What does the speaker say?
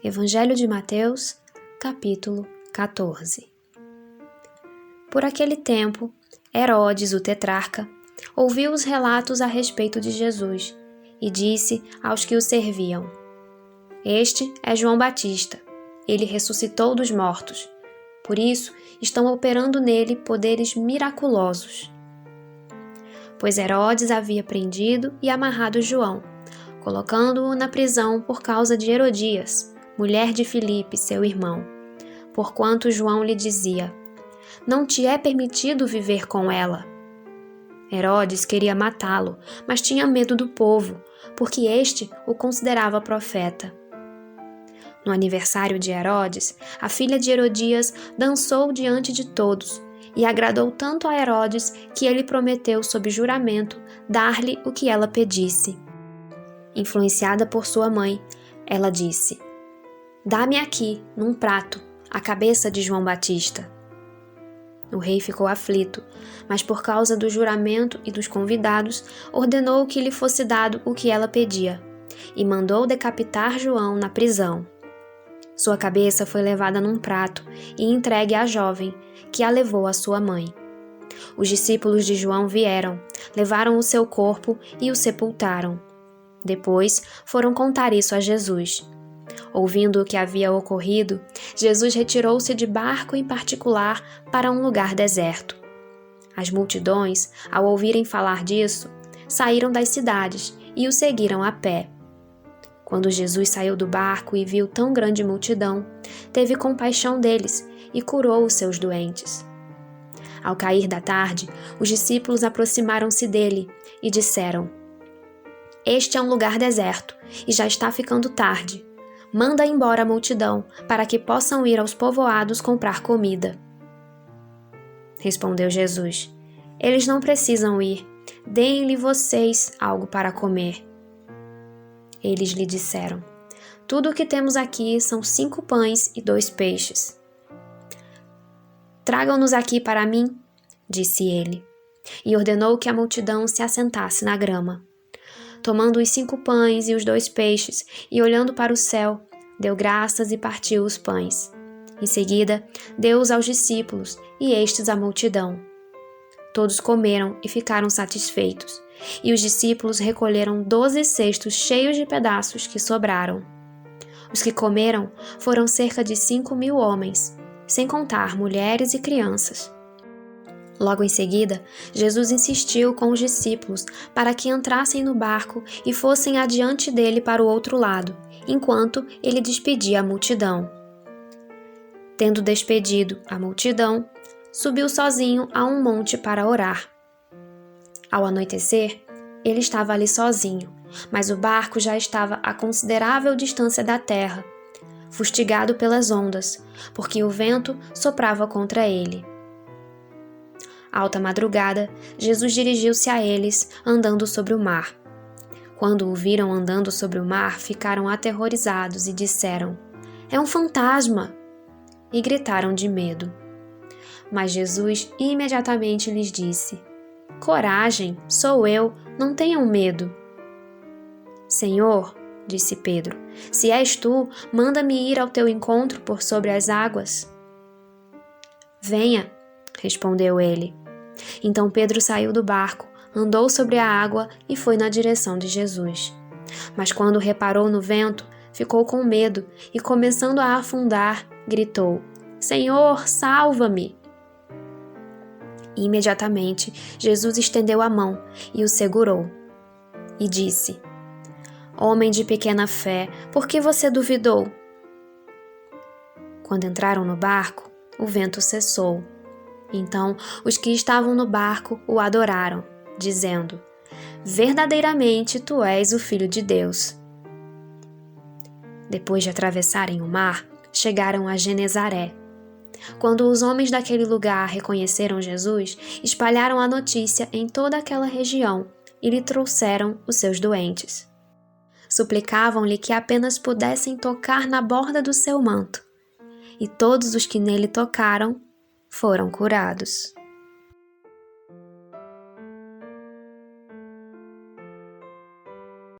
Evangelho de Mateus, capítulo 14. Por aquele tempo, Herodes, o tetrarca, ouviu os relatos a respeito de Jesus e disse aos que o serviam: Este é João Batista. Ele ressuscitou dos mortos. Por isso, estão operando nele poderes miraculosos. Pois Herodes havia prendido e amarrado João, colocando-o na prisão por causa de Herodias, mulher de Filipe, seu irmão, porquanto João lhe dizia: Não te é permitido viver com ela. Herodes queria matá-lo, mas tinha medo do povo, porque este o considerava profeta. No aniversário de Herodes, a filha de Herodias dançou diante de todos, e agradou tanto a Herodes que ele prometeu sob juramento dar-lhe o que ela pedisse. Influenciada por sua mãe, ela disse: Dá-me aqui, num prato, a cabeça de João Batista. O rei ficou aflito, mas por causa do juramento e dos convidados, ordenou que lhe fosse dado o que ela pedia, e mandou decapitar João na prisão. Sua cabeça foi levada num prato e entregue à jovem, que a levou à sua mãe. Os discípulos de João vieram, levaram o seu corpo e o sepultaram. Depois foram contar isso a Jesus. Ouvindo o que havia ocorrido, Jesus retirou-se de barco em particular para um lugar deserto. As multidões, ao ouvirem falar disso, saíram das cidades e o seguiram a pé. Quando Jesus saiu do barco e viu tão grande multidão, teve compaixão deles e curou os seus doentes. Ao cair da tarde, os discípulos aproximaram-se dele e disseram: Este é um lugar deserto e já está ficando tarde. Manda embora a multidão, para que possam ir aos povoados comprar comida. Respondeu Jesus: Eles não precisam ir. Deem-lhe vocês algo para comer. Eles lhe disseram: Tudo o que temos aqui são 5 pães e 2 peixes. Tragam-nos aqui para mim, disse ele, e ordenou que a multidão se assentasse na grama. Tomando os 5 pães e os 2 peixes, e olhando para o céu, deu graças e partiu os pães. Em seguida, deu-os aos discípulos, e estes à multidão. Todos comeram e ficaram satisfeitos, e os discípulos recolheram 12 cestos cheios de pedaços que sobraram. Os que comeram foram cerca de 5.000 homens, sem contar mulheres e crianças. Logo em seguida, Jesus insistiu com os discípulos para que entrassem no barco e fossem adiante dele para o outro lado, enquanto ele despedia a multidão. Tendo despedido a multidão, subiu sozinho a um monte para orar. Ao anoitecer, ele estava ali sozinho, mas o barco já estava a considerável distância da terra, fustigado pelas ondas, porque o vento soprava contra ele. Alta madrugada, Jesus dirigiu-se a eles, andando sobre o mar. Quando o viram andando sobre o mar, ficaram aterrorizados e disseram: É um fantasma! E gritaram de medo. Mas Jesus imediatamente lhes disse: Coragem, sou eu, não tenham medo. Senhor, disse Pedro, se és tu, manda-me ir ao teu encontro por sobre as águas. Venha, respondeu ele. Então Pedro saiu do barco, andou sobre a água e foi na direção de Jesus. Mas quando reparou no vento, ficou com medo e, começando a afundar, gritou: Senhor, salva-me! Imediatamente, Jesus estendeu a mão e o segurou. E disse: Homem de pequena fé, por que você duvidou? Quando entraram no barco, o vento cessou. Então, os que estavam no barco o adoraram, dizendo: Verdadeiramente tu és o Filho de Deus. Depois de atravessarem o mar, chegaram a Genezaré. Quando os homens daquele lugar reconheceram Jesus, espalharam a notícia em toda aquela região e lhe trouxeram os seus doentes. Suplicavam-lhe que apenas pudessem tocar na borda do seu manto, e todos os que nele tocaram foram curados.